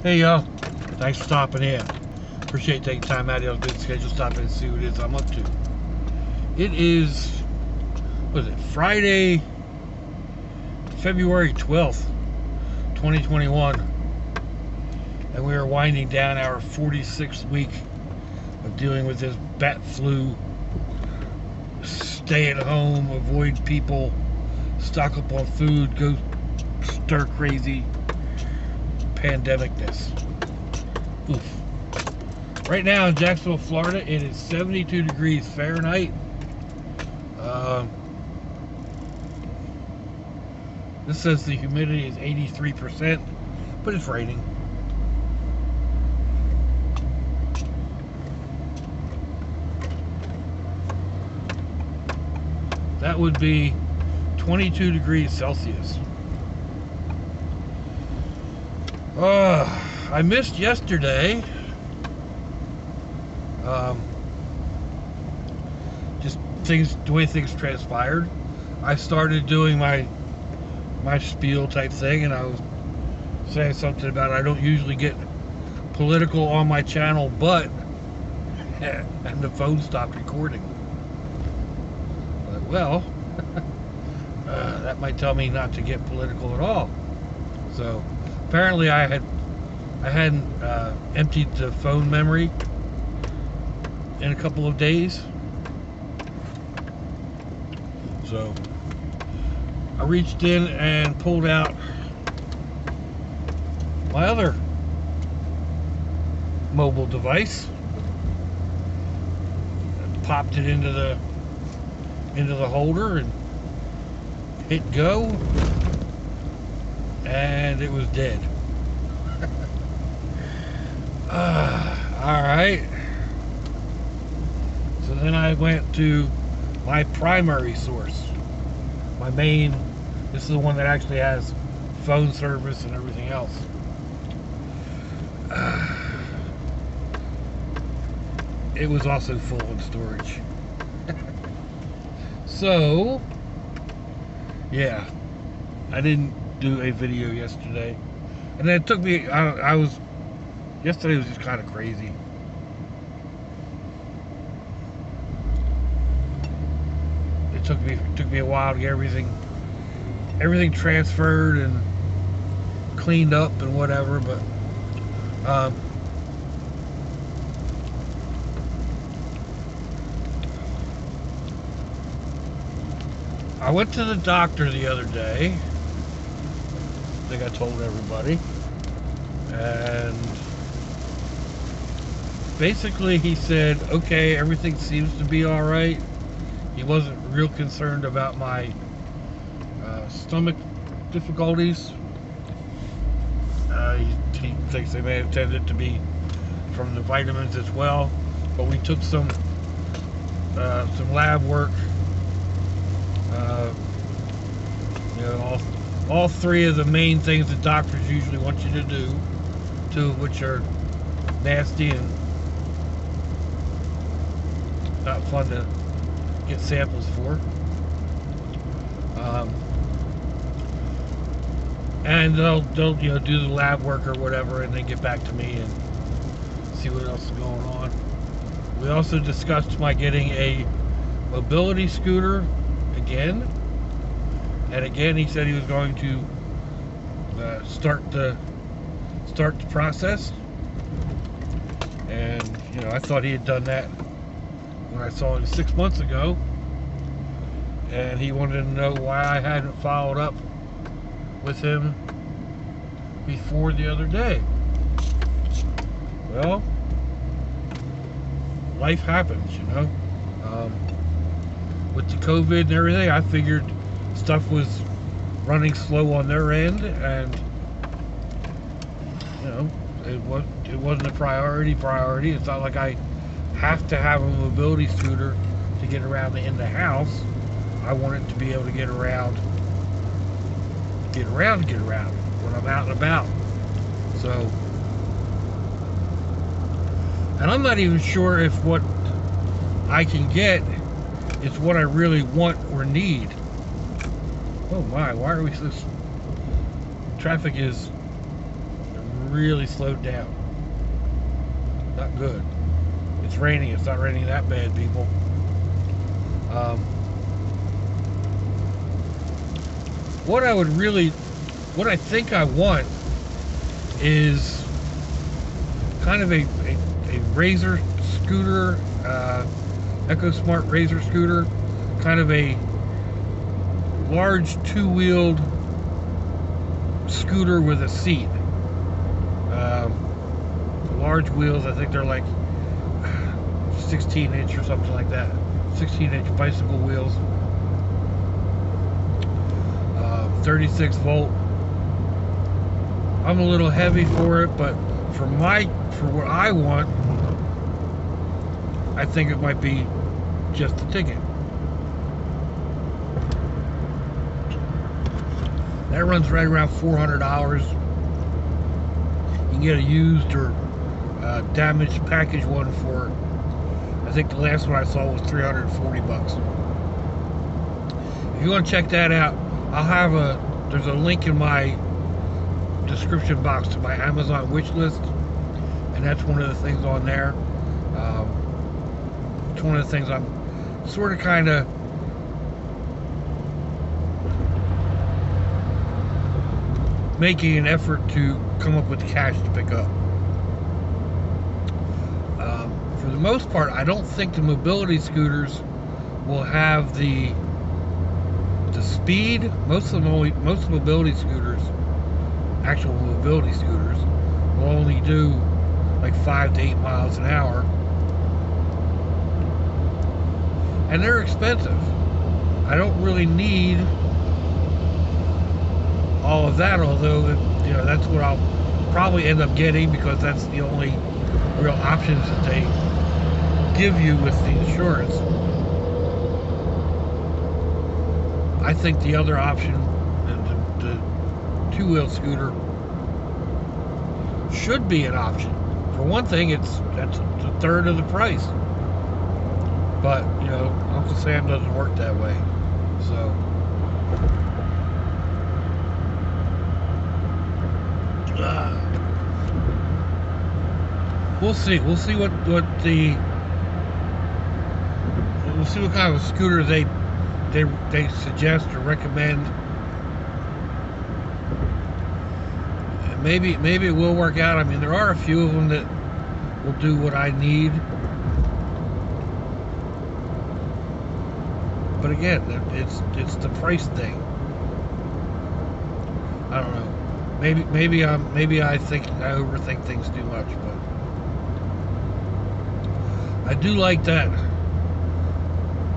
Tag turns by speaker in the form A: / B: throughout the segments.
A: Hey y'all, thanks for stopping in. Appreciate taking time out of your good schedule, stopping and see what it is I'm up to. It is, what is it, Friday, February 12th, 2021. And we are winding down our 46th week of dealing with this bat flu, stay at home, avoid people, stock up on food, go stir crazy pandemicness. Oof. Right now in Jacksonville, Florida, it is 72 degrees Fahrenheit. This says the humidity is 83%, but it's raining. That would be 22 degrees Celsius. I missed yesterday. Just the way things transpired. I started doing my spiel type thing, and I was saying something about I don't usually get political on my channel, but and the phone stopped recording. Well, that might tell me not to get political at all. So apparently I hadn't emptied the phone memory in a couple of days. So I reached in and pulled out my other mobile device, and popped it into the holder and hit go, and it was dead. Alright. So then I went to my primary source. My main, this is the one that actually has phone service and everything else. It was also full in storage. So, yeah, I didn't do a video yesterday. And then it took me, yesterday was just kind of crazy. It took me a while to get everything transferred and cleaned up and whatever, but I went to the doctor the other day. I think I told everybody. And basically he said, okay, everything seems to be alright. He wasn't real concerned about my stomach difficulties. He thinks they may have tended to be from the vitamins as well. But we took some lab work. You know, all three of the main things that doctors usually want you to do, two of which are nasty and not fun to get samples for. And they'll do the lab work or whatever, and then get back to me and see what else is going on. We also discussed my getting a mobility scooter again, and again he said he was going to start the process. And you know, I thought he had done that when I saw him 6 months ago, and he wanted to know why I hadn't followed up with him before the other day. Well, life happens, you know. With the COVID and everything, I figured stuff was running slow on their end, and you know, it wasn't a priority. It's not like I have to have a mobility scooter to get around in the house. I want it to be able to get around when I'm out and about. So, and I'm not even sure if what I can get is what I really want or need. Oh my, why are we so... Traffic is really slowed down. Not good. It's raining. It's not raining that bad, people. What I think I want is kind of a Razor scooter, EcoSmart Razor scooter, kind of a large two-wheeled scooter with a seat. Large wheels, I think they're like 16-inch or something like that. 16-inch bicycle wheels. 36 volt. I'm a little heavy for it, but for what I want, I think it might be just the ticket. That runs right around $400. You can get a used or damaged package one for, I think the last one I saw was 340 bucks. If you want to check that out, there's a link in my description box to my Amazon wish list, and that's one of the things on there. It's one of the things I'm sort of kind of making an effort to come up with cash to pick up. For the most part, I don't think the mobility scooters will have the speed. Most mobility scooters, actual mobility scooters, will only do like 5 to 8 miles an hour, and they're expensive. I don't really need all of that, although that's what I'll probably end up getting, because that's the only real options that they give you with the insurance. I think the other option, the two-wheel scooter, should be an option. For one thing, that's a third of the price. But Uncle Sam doesn't work that way, so. We'll see. We'll see what kind of a scooter they suggest or recommend. And maybe it will work out. I mean, there are a few of them that will do what I need. But again, it's the price thing. I don't know. Maybe I think I overthink things too much, but I do like that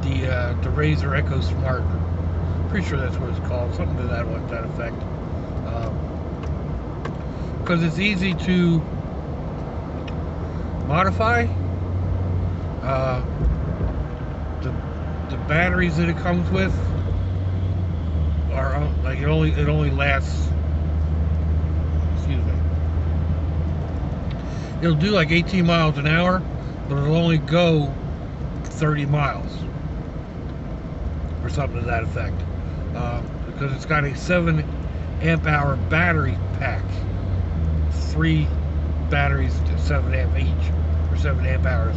A: the Razor EcoSmart. Pretty sure that's what it's called, something to that effect. Because it's easy to modify. The batteries that it comes with are like it only lasts. Excuse me. It'll do like 18 miles an hour, but it'll only go 30 miles or something to that effect, because it's got a 7 amp hour battery pack, 3 batteries to 7 amp each, or 7 amp hours.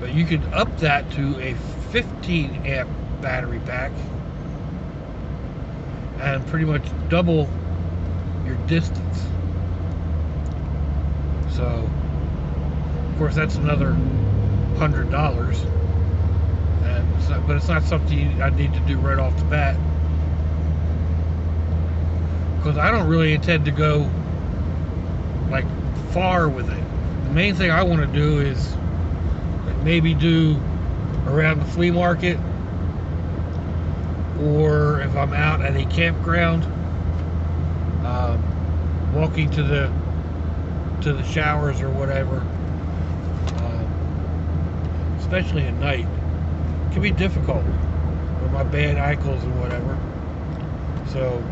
A: But you can up that to a 15 amp battery pack and pretty much double your distance. So, of course, that's another $100, but it's not something I need to do right off the bat, because I don't really intend to go like far with it. The main thing I want to do is maybe do around the flea market, or if I'm out at a campground, walking to the showers or whatever. Especially at night, it can be difficult with my bad ankles and whatever. So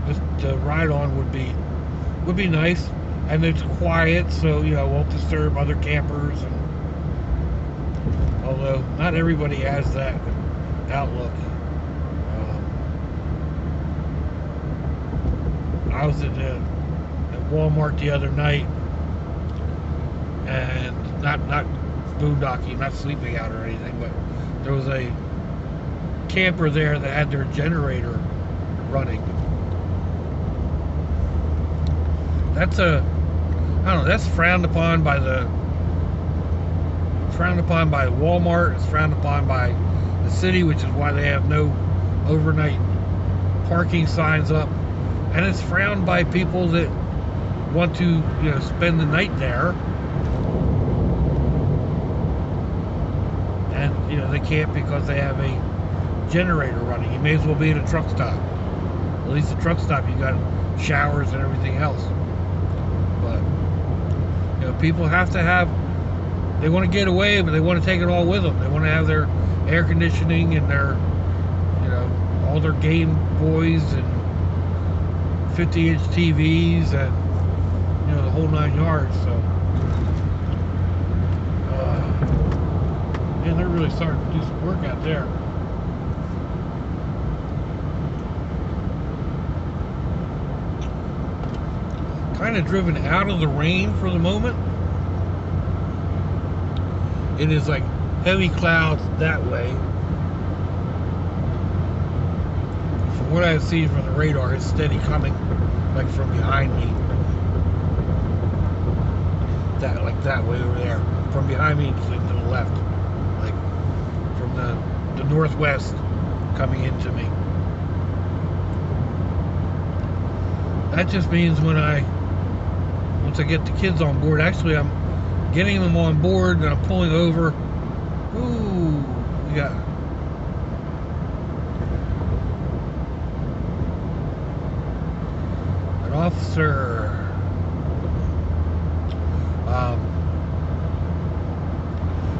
A: just the ride on would be nice, and it's quiet, so won't disturb other campers. And although not everybody has that outlook, I was at Walmart the other night, and not boondocking, not sleeping out or anything, but there was a camper there that had their generator running. That's I don't know, that's frowned upon by Walmart. It's frowned upon by the city, which is why they have no overnight parking signs up, and it's frowned by people that want to, spend the night there, and they can't because they have a generator running. You may as well be at a truck stop. At least a truck stop, you got showers and everything else. But people have to have. They want to get away, but they want to take it all with them. They want to have their air conditioning and their, all their Game Boys and 50-inch TVs and, the whole 9 yards. So, man, they're really starting to do some work out there. Kind of driven out of the rain for the moment. It is like heavy clouds that way. From what I've seen from the radar, it's steady coming, like from behind me. That way over there. From behind me to the left. Like from the northwest coming into me. That just means once I get the kids on board, actually I'm getting them on board and I'm pulling over. Ooh, we got an officer.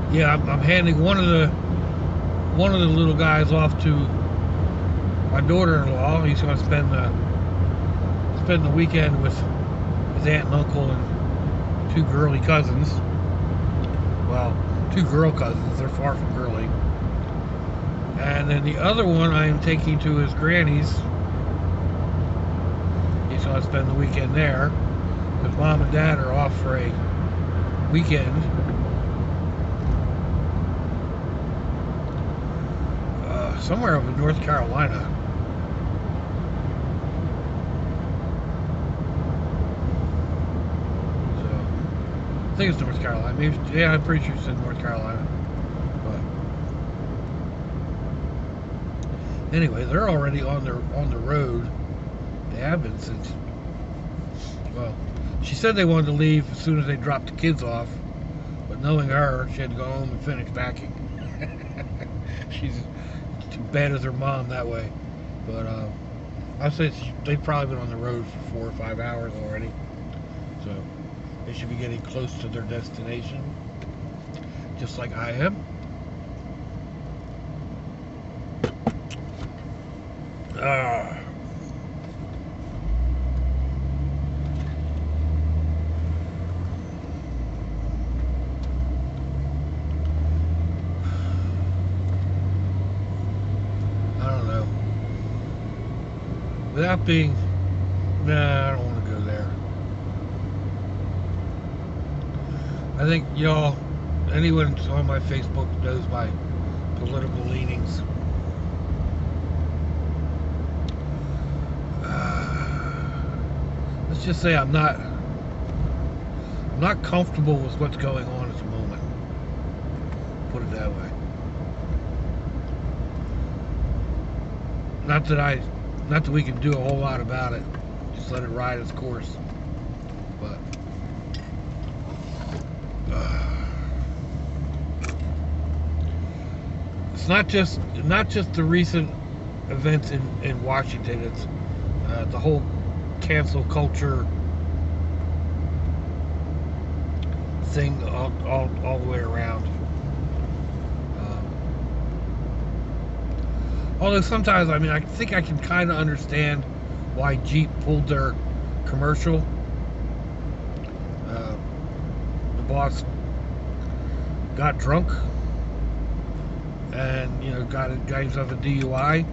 A: Yeah, I'm handing one of the little guys off to my daughter-in-law. He's going to spend the weekend with his aunt and uncle and 2 girly cousins. Well, 2 girl cousins. They're far from girly. And then the other one I am taking to his granny's. He's going to spend the weekend there because mom and dad are off for a weekend. Somewhere up in North Carolina. So, I think it's North Carolina. Maybe, yeah, I'm pretty sure it's in North Carolina. But anyway, they're already on the road. They have been since. Well, she said they wanted to leave as soon as they dropped the kids off, but knowing her, she had to go home and finish packing. She's too bad as her mom that way. But I'd say they've probably been on the road for 4 or 5 hours already, so they should be getting close to their destination, just like I am. Without being, nah, I don't want to go there. I think y'all, anyone on my Facebook knows my political leanings. Let's just say I'm not comfortable with what's going on at the moment. Put it that way. Not that we can do a whole lot about it. Just let it ride its course. But it's not just the recent events in Washington. It's the whole cancel culture thing all the way around. Although sometimes, I mean, I think I can kind of understand why Jeep pulled their commercial. The boss got drunk and, got himself a DUI,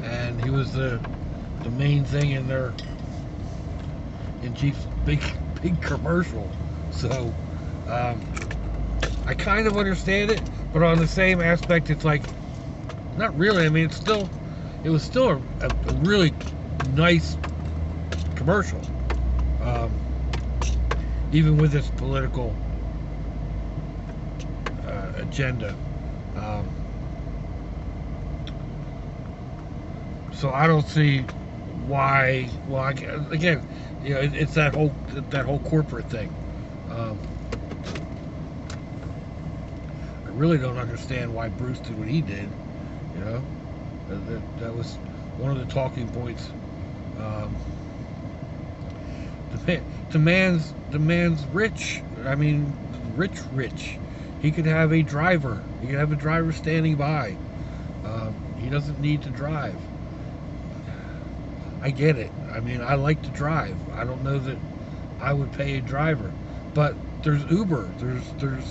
A: and he was the main thing in their in Jeep's big commercial. So I kind of understand it, but on the same aspect, it's like not really. I mean, it was still a really nice commercial, even with its political agenda. So I don't see why. Well, again, you know, it's that whole corporate thing. I really don't understand why Bruce did what he did. You know, that was one of the talking points. The man's rich. I mean, rich. He could have a driver. He could have a driver standing by. He doesn't need to drive. I get it. I mean, I like to drive. I don't know that I would pay a driver, but there's Uber. There's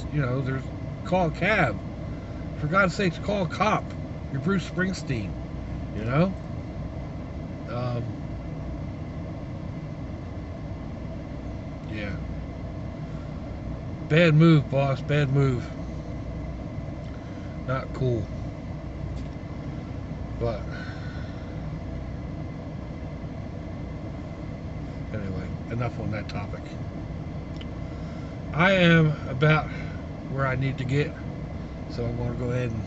A: call a cab. For God's sakes, call a cop. You're Bruce Springsteen. You know. Yeah. Bad move, boss. Bad move. Not cool. But anyway, enough on that topic. I am about where I need to get, so I'm going to go ahead and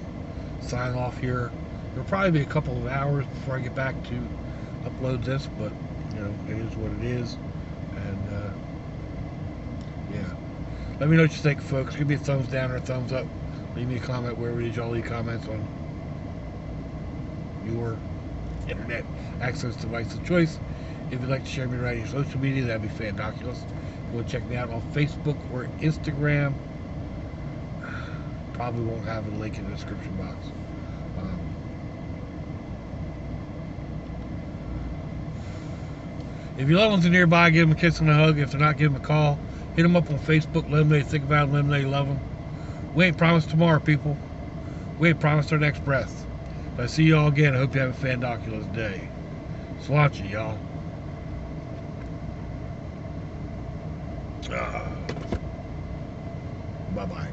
A: sign off here. It'll probably be a couple of hours before I get back to upload this, but you know, it is what it is. And yeah, let me know what you think, folks. Give me a thumbs down or a thumbs up. Leave me a comment wherever it is y'all leave comments on your internet access device of choice. If you'd like to share me right on your social media, that'd be fandoculous. Go check me out on Facebook or Instagram. Probably won't have a link in the description box. If your loved ones are nearby, give them a kiss and a hug. If they're not, give them a call. Hit them up on Facebook. Let them know you think about them. Let them know you love them. We ain't promised tomorrow, people. We ain't promised our next breath. If I see y'all again, I hope you have a fandoculous day. Swatchy, y'all. Bye-bye.